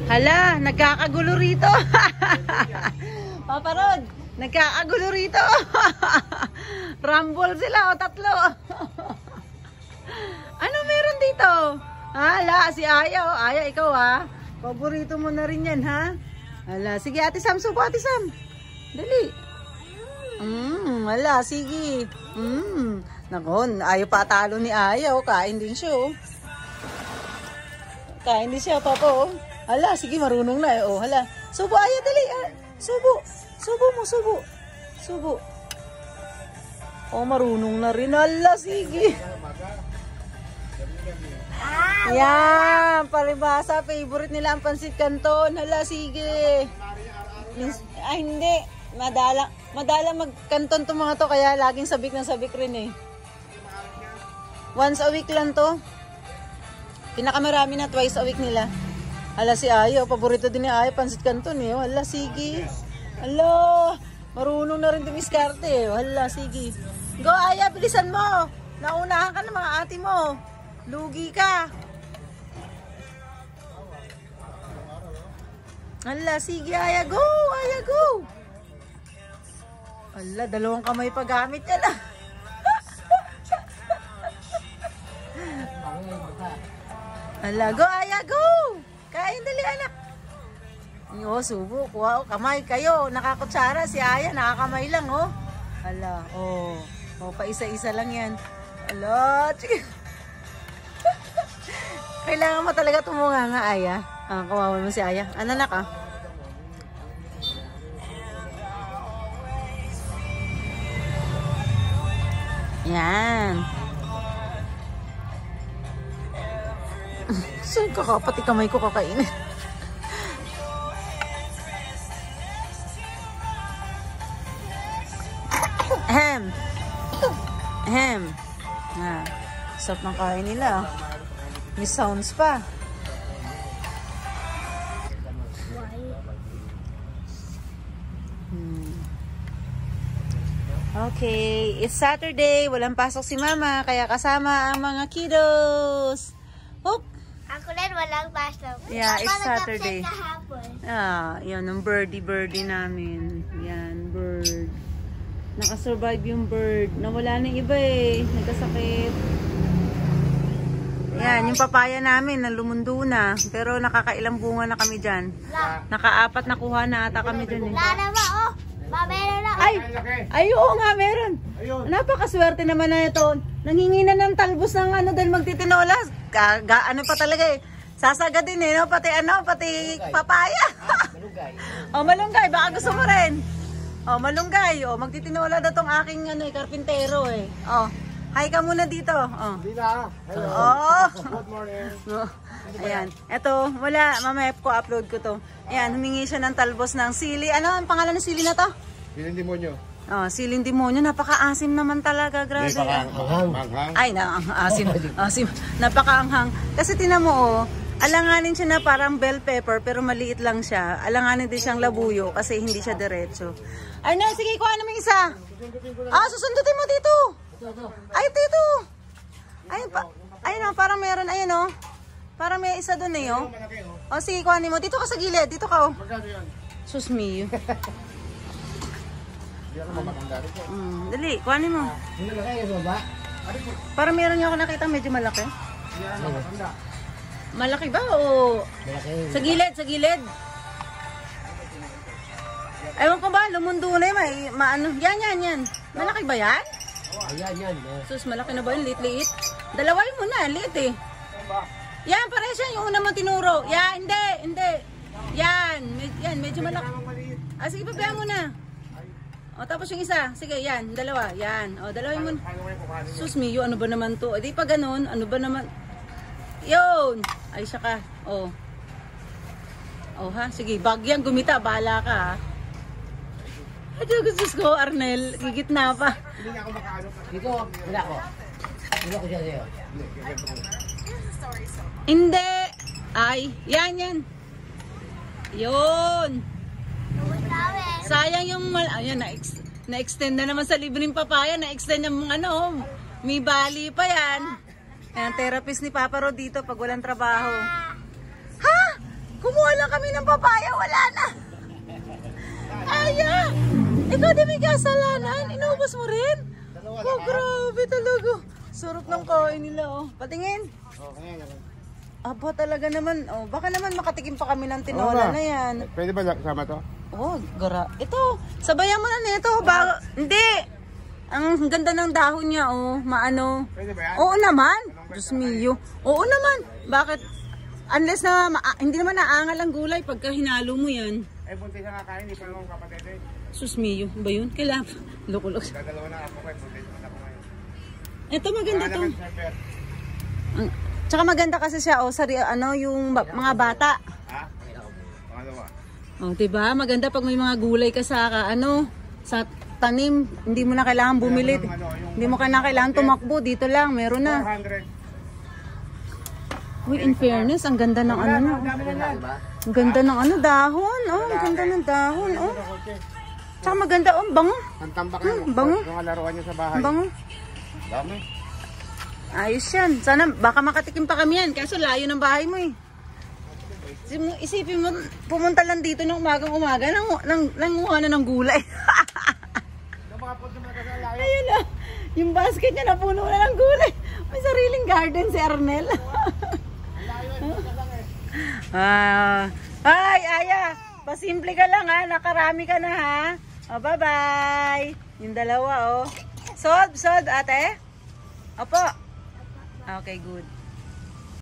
Hala, nagkakagulo rito. Papa Rod, nagkakagulo rito. Rumble sila o tatlo. Ano meron dito? Hala, si Aya o. Aya, ikaw ha. Paborito mo na rin yan ha. Hala, sige Ate Sam, subo Ate Sam. Dali. Hala, sige. Nako, ayaw pa talo ni Aya o. Kain din siya o. Kain din siya, Papa o. Hala, sige, marunong na eh. Oh, hala. Subo, Aya, dali. Subo. Subo mo, subo. Subo. Oh, marunong na rin. Hala, sige. Yan, palibasa. Favorite nila ang pansit canton. Hala, sige. Ay, hindi. Madala mag-canton to mga to. Kaya laging sabik na sabik rin eh. Once a week lang to. Pinakamarami na twice a week nila. Hala si Aya, paborito din ni Aya, pansit canton eh. Hala, sige. Hala, marunong na rin dumiskarte eh. Hala, sige. Go Aya, bilisan mo. Naunahan ka ng mga ate mo. Lugi ka. Hala, sige Aya, go. Aya, go. Hala, dalawang kamay pa gamit yan ah. Hala, go Aya, go. Kain dali anak. Oh, subo. Kuha o kamay kayo. Nakakutsara si Aya. Nakakamay lang oh. Hala. Oh. Oh, pa isa-isa lang yan. Hala. Kailangan mo talaga tumunga nga Aya. Kawawa mo si Aya. Ano anak ah? Yan. Saan ka pati kamay ko kakainin. Ahem. Ahem. Sarap ng kain nila. May sounds pa. Okay, it's Saturday. Walang pasok si Mama. Kaya kasama ang mga kiddos. Hoop! Ako rin walang pasok. Yeah, it's Saturday. Yan ang birdie namin. Yan, bird. Nakasurvive yung bird. Nawala na yung iba eh. Nagkasakit. Yan, yung papaya namin na lumundo na. Pero nakakailang bunga na kami dyan. Nakaapat na kuha na ata kami dyan eh. Lala mo, oh. Meron na. Ay, oo nga, meron. Napakaswerte naman na ito. Nanghingi na ng talbos ng ano dahil magtitinola. Ano pa talaga eh. Sasagadin eh, no? Pati papaya. Oh, malunggay. Baka gusto mo rin. Oh, malunggay. Oh, magtitinola na tong aking karpintero eh. Oh, hi ka muna dito. Oh. Hello. Oh. Good morning. Ayan. Ito, wala. Mamaya ko upload ko to. Ayan, humingi siya ng talbos ng sili. Ano ang pangalan ng sili na to? Siling demonyo. Oh, siling demonyo. Napaka-asim naman talaga. Grabe. Manghang. Ay, asim. Asim. Napaka-anghang. Kasi tinan mo, oh, alanganin siya na parang bell pepper, pero maliit lang siya. Alanganin din siyang labuyo kasi hindi siya diretso. Ay, na, sige, kuha naman isa. Susundutin mo dito. Ay, dito. Ayun, parang meron. Ayun, oh. Parang may isa doon eh, oh. O, sige, kuhanin mo. Dito ka sa gilid. Dito ka, oh. Sus me. Dali, kuhanin mo. Parang meron niyo ako nakita medyo malaki. Malaki ba o? Sa gilid, sa gilid. Ewan ko ba, lumundo na yun. Maano. Yan. Malaki ba yan? Yan. Sus, malaki na ba yun? Liit. Dalaway mo na, liit eh. Yan, pares yan. Yung una mo tinuro. Yan, hindi. Yan, medyo malaki. Sige, pabayaan mo na. O, tapos yung isa. Sige, yan, dalawa. Yan. O, dalawin mo. Sus, Mio, ano ba naman to? Di pa ganun, ano ba naman? Yun! Ay, siya ka. O. O, ha? Sige, bagyan, gumita. Bahala ka, ha? Ito, gusto ko, Arnel. Gigit na pa. Hindi niya ako makaano. Dito, wala ko. Wala ko siya sa'yo. Hindi. Ay, yan. Yun. Sayang yung ayan, na-extend na naman sa libreng papaya. Na-extend yung may bali pa yan. Ayan, therapist ni Papa Rod dito pag walang trabaho. Ha? Kumuha lang kami dami ng papaya, wala na. Aya, ikaw di may kasalanan. Inubos mo rin? Oh, grabe talaga. Sarap ng kain nila, oh. Patingin. Aba, talaga naman. Oh, baka naman makatikim pa kami ng tinola na yan. Pwede ba kasama to? Oh, gara. Ito, sabayan mo na nito. Hindi. Ang ganda ng dahon niya, oh. Maano. Pwede ba yan? Oo naman. Diyos mio. Oo naman. Bakit? Unless na hindi naman naangal ang gulay pagka hinalo mo yan. Eh, buntis na kakain. Di pa naman kapatid eh. Sus mio. Ba yun? Kailangan. Lukulok. Dadalawa na ako kayo. Buntis na ako ngayon. Ito maganda to. Sniper. Tsaka maganda kasi siya, oh. Yung mga bata. Ha? Pangalawa. Oh, 'di ba? Maganda pag may mga gulay ka sa sa tanim, hindi mo na kailangan bumili. Hindi mo na kailangan tumakbo, dito lang, meron na. 400. Uy, in fairness, ang ganda ng ano. Ang ganda ng dahon. Oh, ang ganda ng dahon, oh. Tsaka maganda, oh, bango. Ang tambak yan. bango. Yung laruan niya sa bahay. Ang bango. Dami. Ayos yan. Sana, baka makatikim pa kami yan. Kaso layo ng bahay mo eh. Isipin mo, pumunta lang dito ng umagang-umaga, nanguha na ng gulay. Ayun na, yung basket niya napuno na ng gulay. May sariling garden si Arnel. Ay, Aya, pasimple ka lang ha, nakarami ka na ha. Oh, bye-bye. Yung dalawa, oh. Sod, ate? Opo. Okay, good.